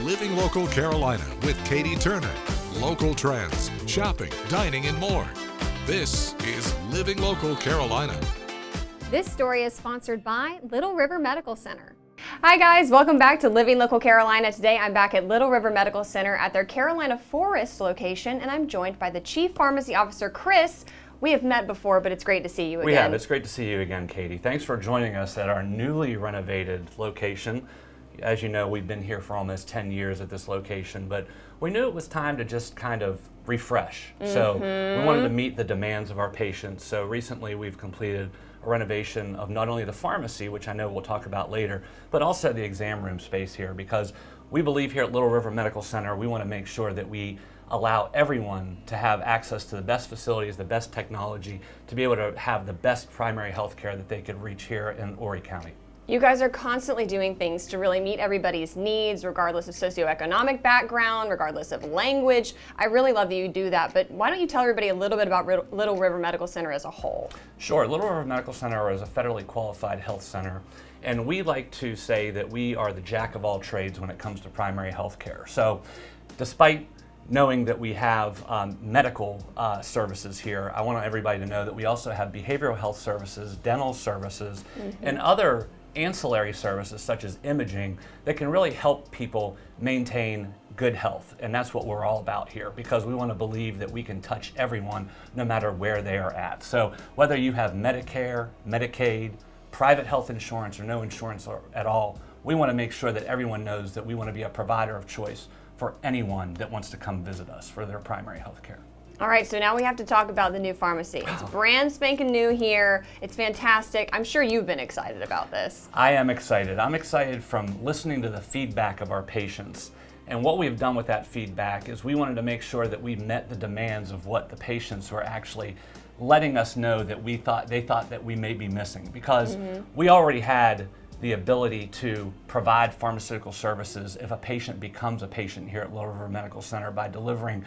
Living Local Carolina with Katie Turner. Local trends, shopping, dining, and more. This is Living Local Carolina. This story is sponsored by Little River Medical Center. Hi guys, welcome back to Living Local Carolina. Today I'm back at Little River Medical Center at their Carolina Forest location, and I'm joined by the Chief Pharmacy Officer, Chris. We have met before, but it's great to see you again. We have. It's great to see you again, Katie. Thanks for joining us at our newly renovated location. As you know, we've been here for almost 10 years at this location, but we knew it was time to just kind of refresh. So we wanted to meet the demands of our patients. So recently we've completed a renovation of not only the pharmacy, which I know we'll talk about later, but also the exam room space here, because we believe here at Little River Medical Center, we want to make sure that we allow everyone to have access to the best facilities, the best technology, to be able to have the best primary health care that they could reach here in Horry County. You guys are constantly doing things to really meet everybody's needs, regardless of socioeconomic background, regardless of language. I really love that you do that, but why don't you tell everybody a little bit about Little River Medical Center as a whole? Sure. Little River Medical Center is a federally qualified health center, and we like to say that we are the jack of all trades when it comes to primary health care. So despite knowing that we have medical services here, I want everybody to know that we also have behavioral health services, dental services, and other ancillary services such as imaging that can really help people maintain good health. And that's what we're all about here, because we want to believe that we can touch everyone no matter where they are at. So whether you have Medicare, Medicaid, private health insurance, or no insurance at all, we want to make sure that everyone knows that we want to be a provider of choice for anyone that wants to come visit us for their primary health care. All right, so now we have to talk about the new pharmacy. It's brand spanking new here. It's fantastic. I'm sure you've been excited about this. I am excited. I'm excited from listening to the feedback of our patients. And what we've done with that feedback is we wanted to make sure that we met the demands of what the patients were actually letting us know that they thought that we may be missing, because we already had the ability to provide pharmaceutical services if a patient becomes a patient here at Little River Medical Center by delivering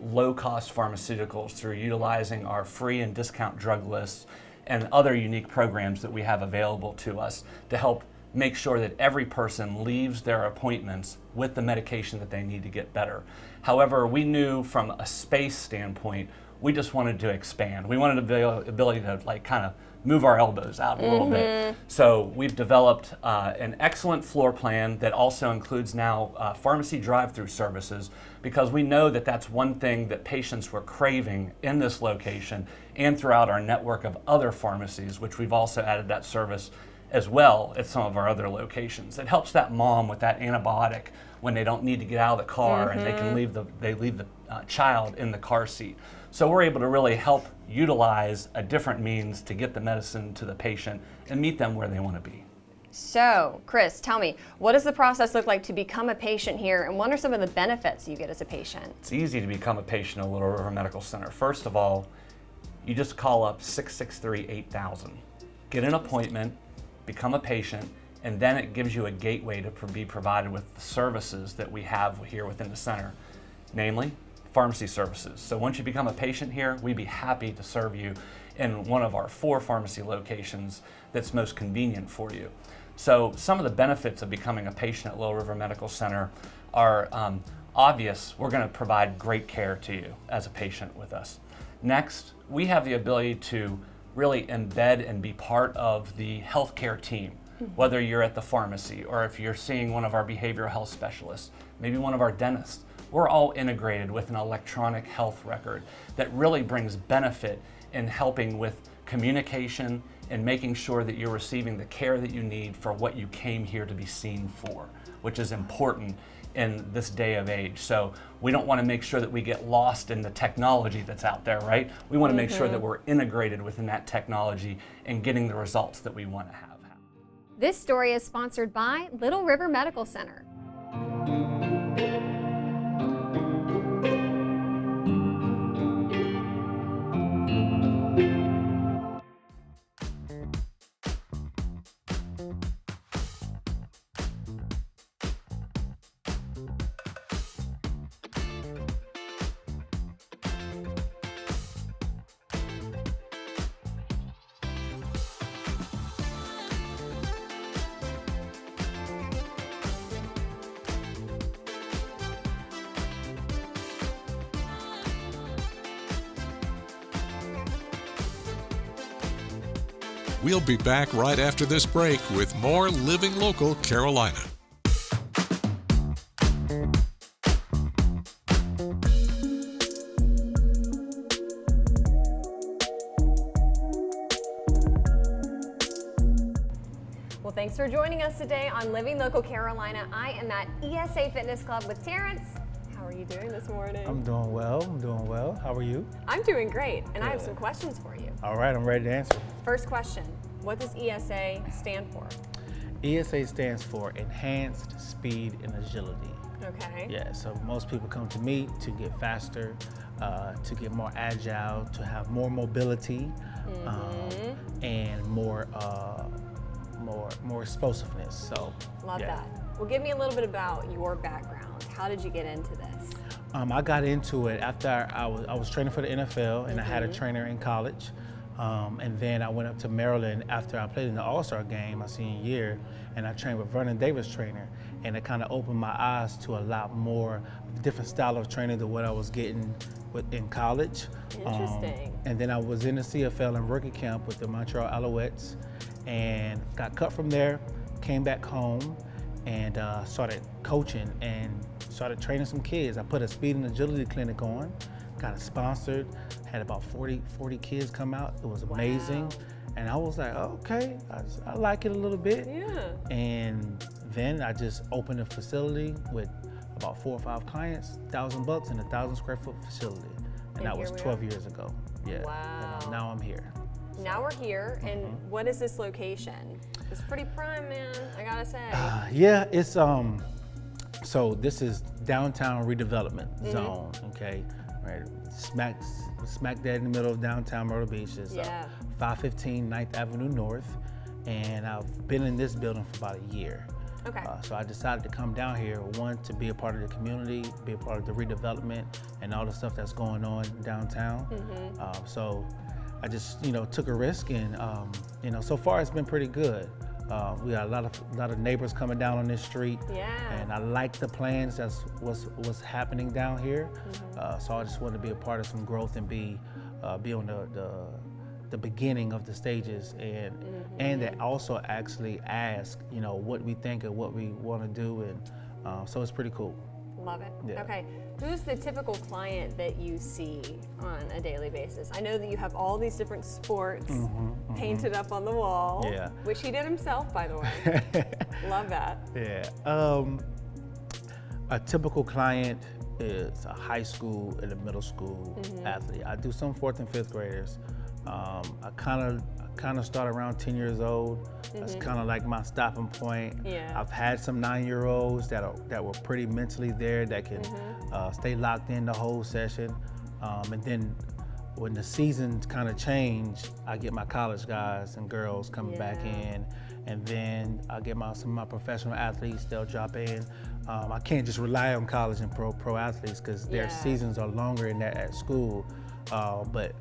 low-cost pharmaceuticals through utilizing our free and discount drug lists and other unique programs that we have available to us to help make sure that every person leaves their appointments with the medication that they need to get better. However, we knew from a space standpoint, we just wanted to expand. We wanted the ability to kind of move our elbows out a little bit. So we've developed an excellent floor plan that also includes now pharmacy drive-through services, because we know that that's one thing that patients were craving in this location and throughout our network of other pharmacies, which we've also added that service as well at some of our other locations. It helps that mom with that antibiotic when they don't need to get out of the car and they can leave the child in the car seat. So we're able to really help utilize a different means to get the medicine to the patient and meet them where they want to be. So, Chris, tell me, what does the process look like to become a patient here, and what are some of the benefits you get as a patient? It's easy to become a patient at Little River Medical Center. First of all, you just call up 663-8000, get an appointment, become a patient, and then it gives you a gateway to be provided with the services that we have here within the center, namely pharmacy services. So once you become a patient here, we'd be happy to serve you in one of our 4 pharmacy locations that's most convenient for you. So some of the benefits of becoming a patient at Little River Medical Center are obvious. We're going to provide great care to you as a patient with us. Next, we have the ability to really embed and be part of the healthcare team, whether you're at the pharmacy or if you're seeing one of our behavioral health specialists, maybe one of our dentists. We're all integrated with an electronic health record that really brings benefit in helping with communication and making sure that you're receiving the care that you need for what you came here to be seen for, which is important in this day of age. So we don't want to make sure that we get lost in the technology that's out there, right? We want to make sure that we're integrated within that technology and getting the results that we want to have. This story is sponsored by Little River Medical Center. We'll be back right after this break with more Living Local Carolina. Well, thanks for joining us today on Living Local Carolina. I am at ESA Fitness Club with Terrence. How are you doing this morning? I'm doing well. How are you? I'm doing great, and I have Good. some questions for you. All right, I'm ready to answer. First question, what does ESA stand for? ESA stands for Enhanced Speed and Agility. Okay. Yeah, so most people come to me to get faster, to get more agile, to have more mobility, and more explosiveness. So Love yeah. that. Well, give me a little bit about your background. How did you get into this? I got into it after I was training for the NFL, and I had a trainer in college. And then I went up to Maryland after I played in the All-Star game my senior year, and I trained with Vernon Davis trainer, and it kind of opened my eyes to a lot more different style of training than what I was getting in college. Interesting. And then I was in the CFL in rookie camp with the Montreal Alouettes, and got cut from there, came back home, and started coaching and started training some kids. I put a speed and agility clinic on, got it sponsored, had about 40 kids come out. It was amazing. Wow. And I was like, okay, I like it a little bit. Yeah. And then I just opened a facility with about 4 or 5 clients, $1,000 in a 1,000 square foot facility. And And that was here we 12 years ago. Yeah. Wow. And now I'm here. Now we're here, and what is this location? It's pretty prime, man, I gotta say. Yeah, it's so this is downtown redevelopment zone, okay? Right, smack dead in the middle of downtown Myrtle Beach is Yeah. 515 9th Avenue North, and I've been in this building for about a year. Okay. So I decided to come down here, one, to be a part of the community, be a part of the redevelopment and all the stuff that's going on downtown. So I just, took a risk, and so far it's been pretty good. We got a lot of neighbors coming down on this street, Yeah. and I like the plans that's what's happening down here. So I just wanted to be a part of some growth and be on the beginning of the stages, and that also actually ask what we think and what we want to do, and so it's pretty cool. Love it. Yeah. Okay, who's the typical client that you see on a daily basis? I know that you have all these different sports painted up on the wall, Yeah. which he did himself, by the way. Love that. Yeah. A typical client is a high school and a middle school athlete. I do some 4th and 5th graders. I kind of start around 10 years old. That's kind of like my stopping point. Yeah. I've had some 9-year-olds that were pretty mentally there, that can stay locked in the whole session. And then when the seasons kind of change, I get my college guys and girls coming back in, and then I get some of my professional athletes, they'll drop in. I can't just rely on college and pro athletes, because their seasons are longer in at school, but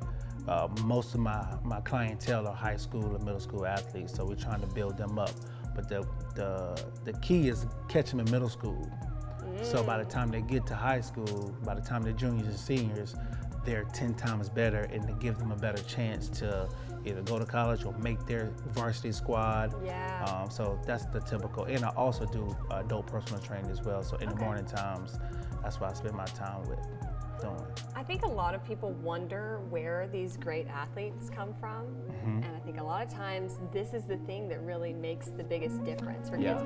most of my clientele are high school and middle school athletes, so we're trying to build them up. But the key is catch them in middle school. So by the time they get to high school, by the time they're juniors and seniors, they're 10 times better, and to give them a better chance to either go to college or make their varsity squad. Yeah. So that's the typical. And I also do adult personal training as well. So in the morning times, that's what I spend my time with doing. I think a lot of people wonder where these great athletes come from, and I think a lot of times this is the thing that really makes the biggest difference for kids.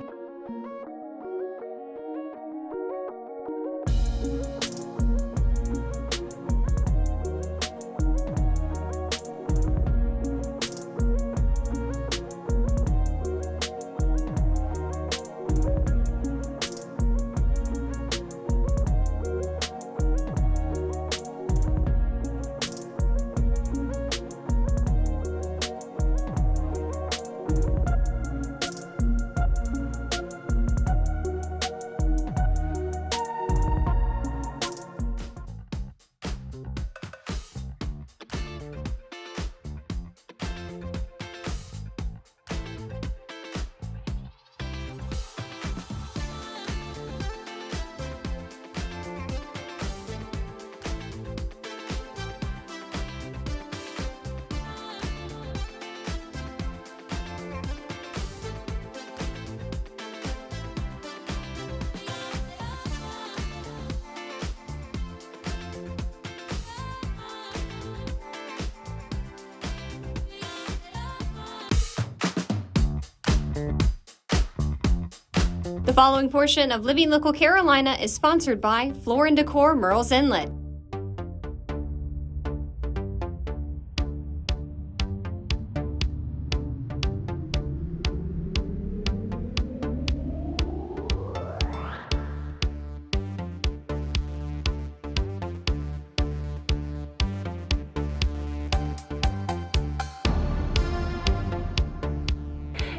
The following portion of Living Local Carolina is sponsored by Floor & Decor Murrells Inlet.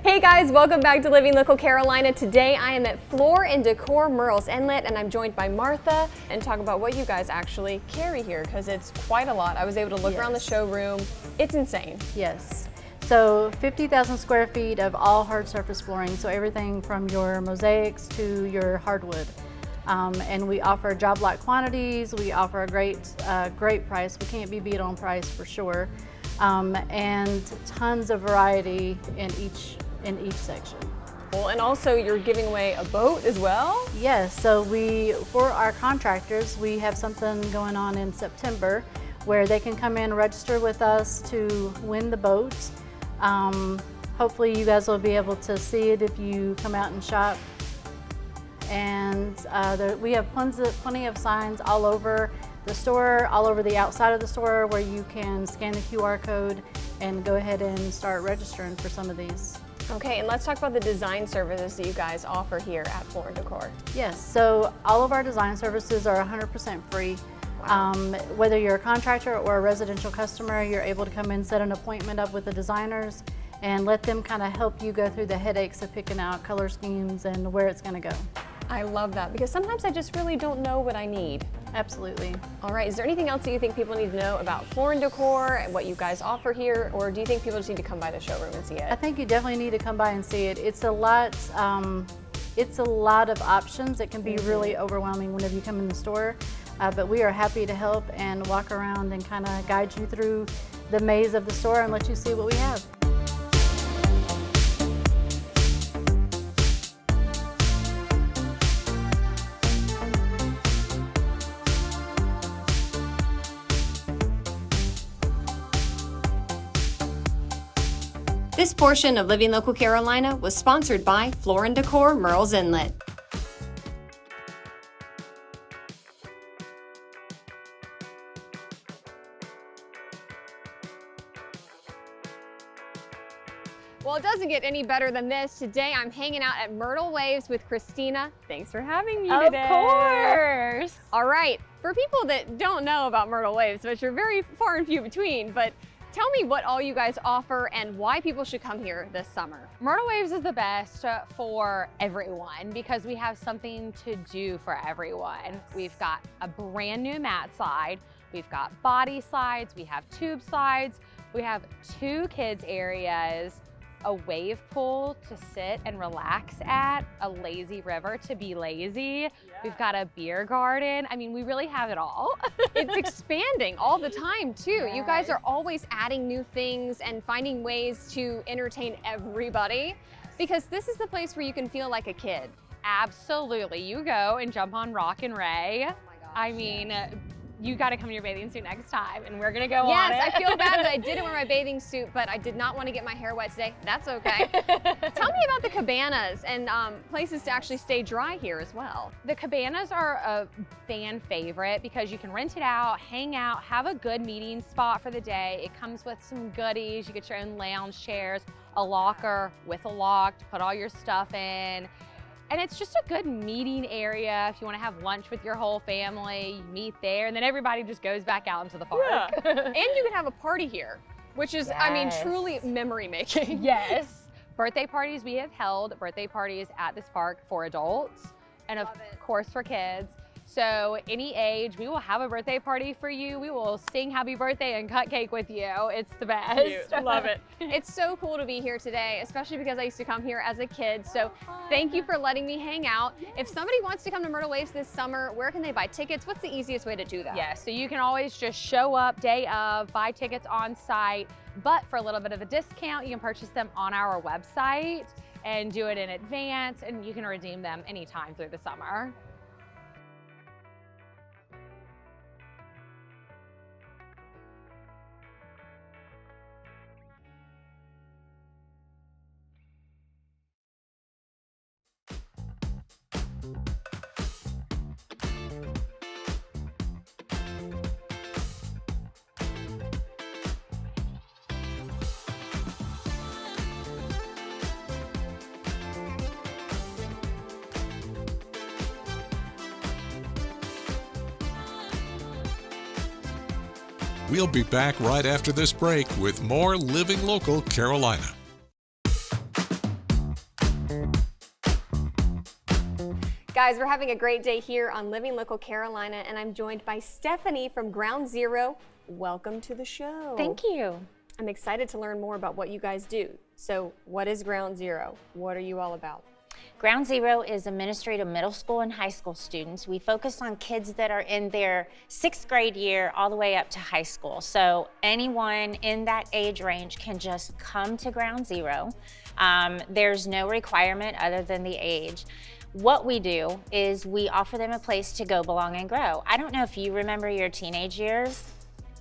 Hey guys, welcome back to Living Local Carolina. Today I am at Floor & Decor Murrells Inlet and I'm joined by Martha and talk about what you guys actually carry here because it's quite a lot. I was able to look around the showroom. It's insane. Yes. So 50,000 square feet of all hard surface flooring. So everything from your mosaics to your hardwood. And we offer job lot quantities. We offer a great price. We can't be beat on price for sure. And tons of variety in each section. Well, and also you're giving away a boat as well? Yes, so for our contractors, we have something going on in September where they can come in and register with us to win the boat. Hopefully you guys will be able to see it if you come out and shop. And we have plenty of signs all over the store, all over the outside of the store where you can scan the QR code and go ahead and start registering for some of these. Okay, and let's talk about the design services that you guys offer here at Floor & Decor. Yes, so all of our design services are 100% free. Wow. Whether you're a contractor or a residential customer, you're able to come in, set an appointment up with the designers and let them kind of help you go through the headaches of picking out color schemes and where it's going to go. I love that because sometimes I just really don't know what I need. Absolutely. All right, is there anything else that you think people need to know about Floor & Decor and what you guys offer here, or do you think people just need to come by the showroom and see it? I think you definitely need to come by and see it. It's a lot of options. It can be really overwhelming whenever you come in the store, but we are happy to help and walk around and kind of guide you through the maze of the store and let you see what we have. This portion of Living Local Carolina was sponsored by Floor & Decor Murrells Inlet. Well, it doesn't get any better than this. Today I'm hanging out at Myrtle Waves with Christina. Thanks for having me today. Of course. All right, for people that don't know about Myrtle Waves, which are very far and few between, but tell me what all you guys offer and why people should come here this summer. Myrtle Waves is the best for everyone because we have something to do for everyone. We've got a brand new mat slide, we've got body slides, we have tube slides, we have 2 kids areas, a wave pool to sit and relax at, a lazy river to be lazy. We've got a beer garden. I mean, we really have it all. It's expanding all the time too. Yes. You guys are always adding new things and finding ways to entertain everybody because this is the place where you can feel like a kid. Absolutely. You go and jump on Rock and Ray. Oh my gosh. I mean, you got to come in your bathing suit next time and we're going to go yes, on it. I feel bad that I didn't wear my bathing suit, but I did not want to get my hair wet today. That's okay. Tell me about the cabanas and places to actually stay dry here as well. The cabanas are a fan favorite because you can rent it out, hang out, have a good meeting spot for the day. It comes with some goodies. You get your own lounge chairs, a locker with a lock to put all your stuff in. And it's just a good meeting area if you want to have lunch with your whole family, you meet there, and then everybody just goes back out into the park. Yeah. And you can have a party here, which is, I mean, Yes. truly memory making. Yes. Birthday parties, we have held birthday parties at this park for adults and of course for kids. So any age, we will have a birthday party for you. We will sing happy birthday and cut cake with you. It's the best. Cute. Love it. It's so cool to be here today, especially because I used to come here as a kid. So thank you for letting me hang out. If somebody wants to come to Myrtle Waves this summer, where can they buy tickets? What's the easiest way to do that? Yeah, so you can always just show up day of, buy tickets on site, but for a little bit of a discount, you can purchase them on our website and do it in advance, and you can redeem them anytime through the summer. We'll be back right after this break with more Living Local Carolina. Guys, we're having a great day here on Living Local Carolina, and I'm joined by Stephanie from Ground Zero. Welcome to the show. Thank you. I'm excited to learn more about what you guys do. So what is Ground Zero? What are you all about? Ground Zero is administrative middle school and high school students. We focus on kids that are in their 6th grade year all the way up to high school. So anyone in that age range can just come to Ground Zero. There's no requirement other than the age. What we do is we offer them a place to go, belong, and grow. I don't know if you remember your teenage years.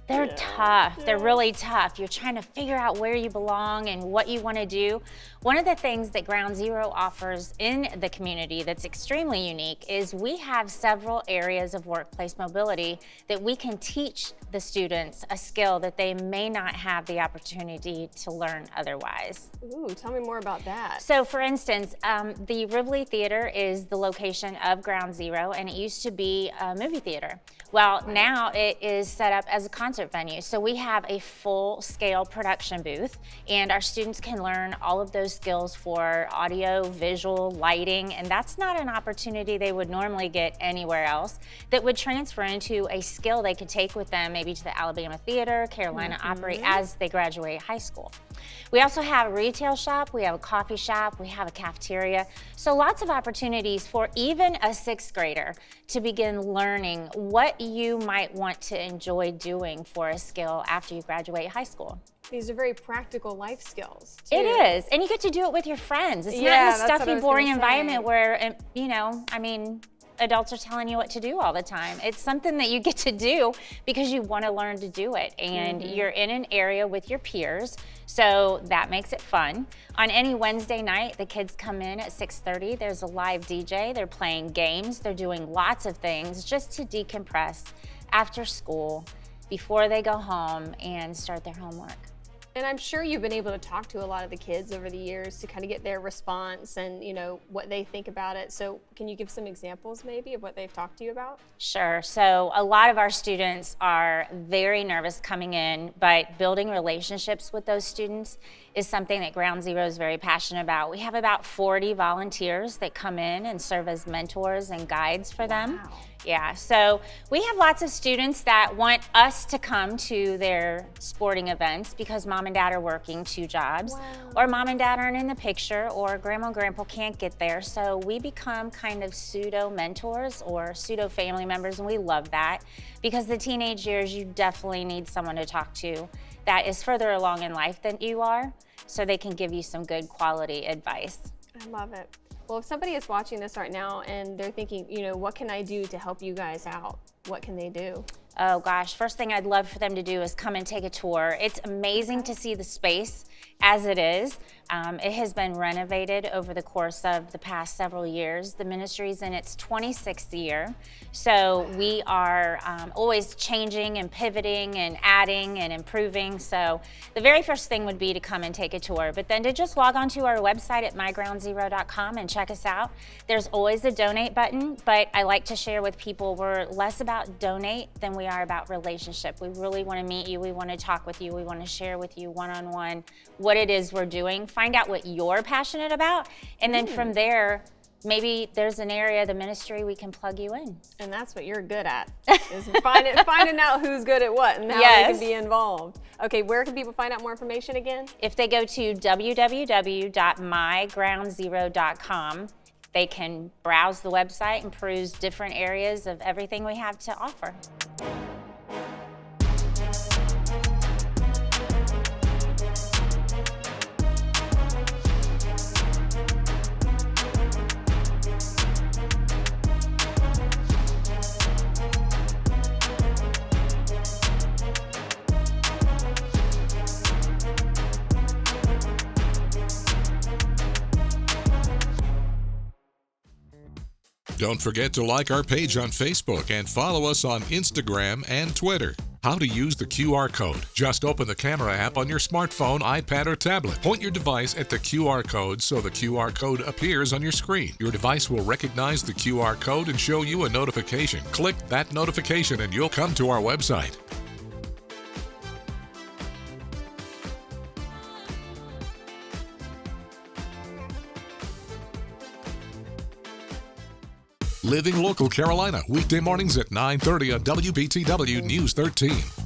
They're tough. They're really tough. You're trying to figure out where you belong and what you want to do. One of the things that Ground Zero offers in the community that's extremely unique is we have several areas of workplace mobility that we can teach the students a skill that they may not have the opportunity to learn otherwise. Ooh, tell me more about that. So for instance, the Rivoli Theater is the location of Ground Zero, and it used to be a movie theater. Well, now it is set up as a concert venue. So we have a full-scale production booth, and our students can learn all of those skills for audio, visual, lighting, and that's not an opportunity they would normally get anywhere else that would transfer into a skill they could take with them maybe to the Alabama Theater, Carolina Opry as they graduate high school. We also have a retail shop, we have a coffee shop, we have a cafeteria. So lots of opportunities for even a 6th grader to begin learning what you might want to enjoy doing for a skill after you graduate high school. These are very practical life skills, too. It is, and you get to do it with your friends. It's not a stuffy, boring environment where, you know, I mean, adults are telling you what to do all the time. It's something that you get to do because you want to learn to do it, and you're in an area with your peers, so that makes it fun. On any Wednesday night, the kids come in at 6:30. There's a live DJ. They're playing games. They're doing lots of things just to decompress after school before they go home and start their homework. And I'm sure you've been able to talk to a lot of the kids over the years to kind of get their response and, you know, what they think about it. So can you give some examples maybe of what they've talked to you about? Sure. So a lot of our students are very nervous coming in, but building relationships with those students is something that Ground Zero is very passionate about. We have about 40 volunteers that come in and serve as mentors and guides for them. Wow. Yeah, so we have lots of students that want us to come to their sporting events because mom and dad are working 2 jobs, or mom and dad aren't in the picture, or grandma and grandpa can't get there. So we become kind of pseudo mentors or pseudo family members, and we love that because the teenage years, you definitely need someone to talk to that is further along in life than you are, so they can give you some good quality advice. I love it. Well, if somebody is watching this right now and they're thinking, you know, what can I do to help you guys out? What can they do? Oh gosh, first thing I'd love for them to do is come and take a tour. It's amazing to see the space as it is. It has been renovated over the course of the past several years. The ministry's in its 26th year, so we are always changing and pivoting and adding and improving. So the very first thing would be to come and take a tour, but then to just log on to our website at mygroundzero.com and check us out. There's always a donate button, but I like to share with people we're less about donate than we are about relationship. We really want to meet you. We want to talk with you. We want to share with you one-on-one what it is we're doing. Find out what you're passionate about, and then from there, maybe there's an area of the ministry we can plug you in. And that's what you're good at, is finding out who's good at what and how they can be involved. Okay, where can people find out more information again? If they go to www.mygroundzero.com, they can browse the website and peruse different areas of everything we have to offer. Don't forget to like our page on Facebook and follow us on Instagram and Twitter. How to use the QR code. Just open the camera app on your smartphone, iPad, or tablet. Point your device at the QR code so the QR code appears on your screen. Your device will recognize the QR code and show you a notification. Click that notification and you'll come to our website. Living Local Carolina, weekday mornings at 9:30 on WBTW News 13.